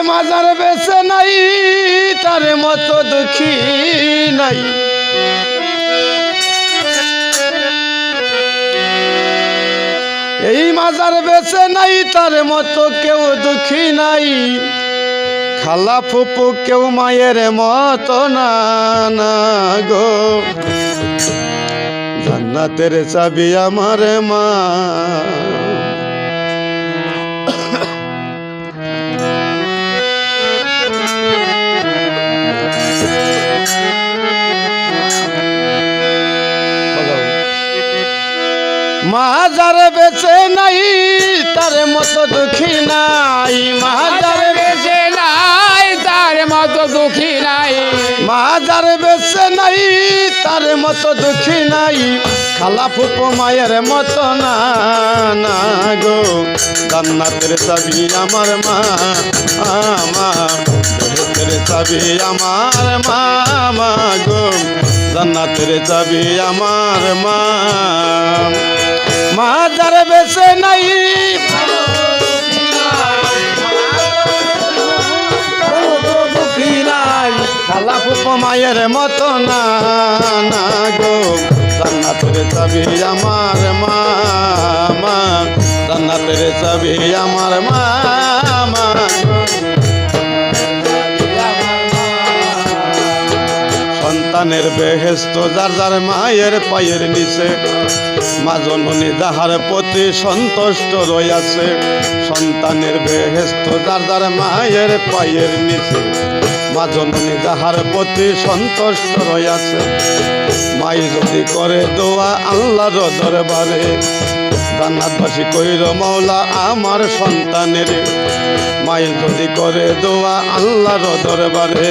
মাজার বেছে নাই তার মতো দুঃখী নাই এই মাজার বেছে নাই তার মতো কেউ দুঃখী নাই খালা ফুপু কেউ মায়ের মতো না না গো জান্নাতের চাবি আমার মা মাজার বেছে নাই তার মতো দুঃখী নাই মাজার বেছে নাই তার মতো দুঃখী নাই মাজার বেছে নাই তার মতো দুঃখী নাই খালা ফুপু মায়ের মতো না না গো জান্নাতের চাবি আমার মা জান্নাতের চাবি আমার মা গো জান্নাতের চাবি আমার মা মাজার বেছে নাই খালা ফুপু মায়ের মতো না না গো জান্নাতের চাবি আমার মা জান্নাতের চাবি আমার মা সন্তানের বেহেশত যার যার মায়ের পায়ের নিচে মা জননী যাহার প্রতি সন্তুষ্ট রইয়াছে সন্তানের বেহেশত যার যার মায়ের পায়ের নিচে মা জননী যাহার প্রতি সন্তুষ্ট রইয়াছে মাই যদি করে দোয়া আল্লাহর দরবারে জান্নাতবাসী কইর মাওলা আমার সন্তানের মাই যদি করে দোয়া আল্লাহর দরবারে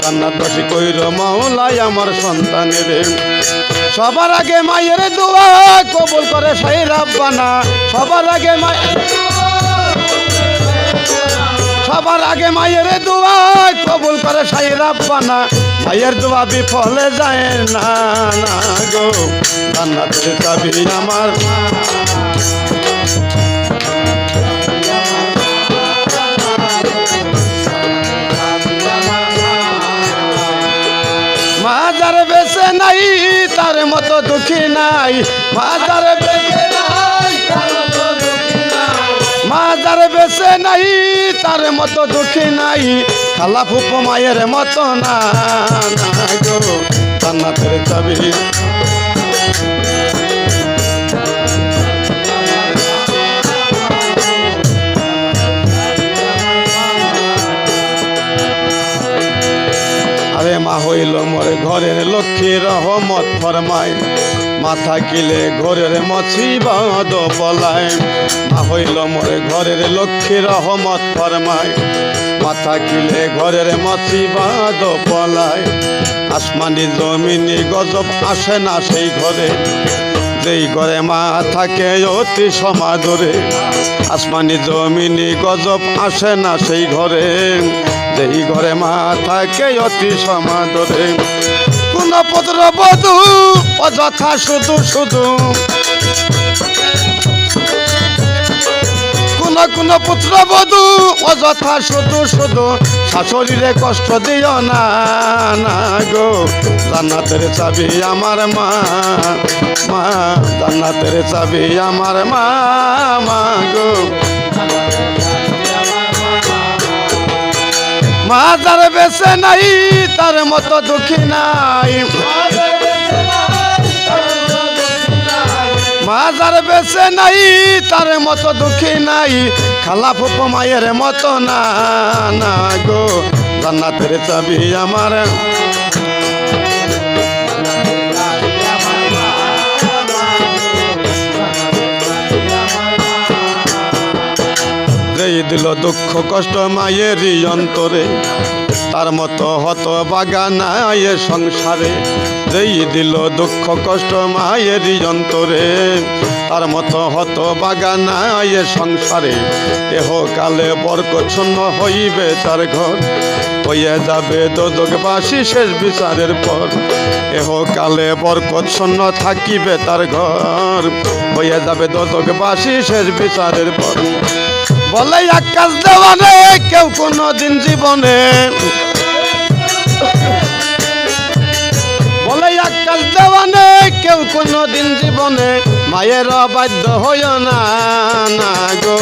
জান্নাতবাসী কইর মাওলা আমার সন্তানের সবার আগে মায়ের দোয়া কবুল করে সেই রাব্বানা সবার আগে সবার আগে মায়ের দোয়া কবুল করে সেই রাব্বানা মায়ের দোয়া বিফলে যায় না না গো জান্নাতের চাবি আমার মাজার বেছে নাই তার মতো দুঃখী নাই মাজার বেছে নাই মাজার বেছে নাই তার মতো দুঃখী নাই খালা ফুপু মায়ের মতো না না গো জান্নাতের চাবি আরে মা হইল মোর ঘরের লক্ষ্মী রহমত ফরমায় মাথা কিলে ঘরের মুসিবত বলায় মা হইল মোর ঘরের লক্ষ্মী রহমত ফরমায় মাথা কিলে ঘরের মুসিবত বলায় আসমানি জমিনি গজব আসে না সেই ঘরে যেই ঘরে মা থাকে অতি সমাদরে আসমানি জমিনি গজব আসে না সেই ঘরে যেই ঘরে মা থাকে অতি সমাদরে কোন পুত্র বধূ অযথা শুধু শুধু কোন পুত্র বধূ অযথা শুধু শুধু শাশুড়িরে কষ্ট দিও না না গো জান্নাতের চাবি আমার মা জান্নাতের চাবি আমার মা গো মাজার বেছে নাই তার মতো দুঃখী নাই মাজার বেছে নাই তার মতো দুঃখী নাই খালা ফুপু মায়ের মতো না না গো জান্নাতের চাবি আমার যেই দিল দুঃখ কষ্ট মায়েরই অন্তরে তার মতো হত বাগানা এ সংসারে যেই দিল দুঃখ কষ্ট মায়েরই অন্তরে তার মতো হত বাগানা এ সংসারে এহ কালে বরকতশূন্য হইবে তার ঘর হইয়া যাবে দোজখবাসী শেষ বিচারের পর এহ কালে বরকতশূন্য থাকিবে তার ঘর হইয়া যাবে দোজখবাসী শেষ বিচারের পর বলে আকাশ দেওয়ানে কেউ কোনদিন জীবনে বলে আকাশ দেওয়ানে কেউ কোনদিন জীবনে মায়ের বাধ্য হইও না না গো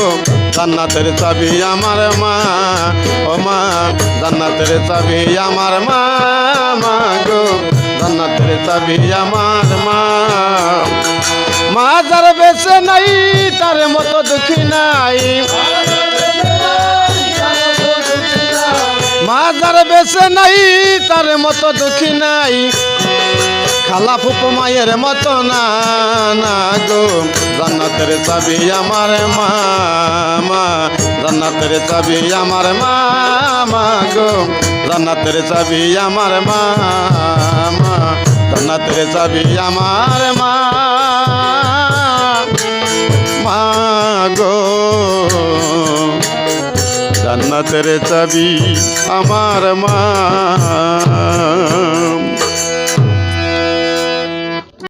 জান্নাতের চাবি আমার মা ও মা জান্নাতের চাবি আমার মা মা গো জান্নাতের চাবি আমার মা মা যার বেঁচে নাই তার মতো দুঃখী নাই মা যার বেঁচে নাই তার মতো দুঃখী নাই খালা ফুপু মায়ের মতো না না গো জান্নাতের চাবি আমার মা মা জান্নাতের চাবি আমার মা মা গো জান্নাতের চাবি আমার মা মা জান্নাতের চাবি আমার মা মা গো জান্নাতের চাবি আমার মা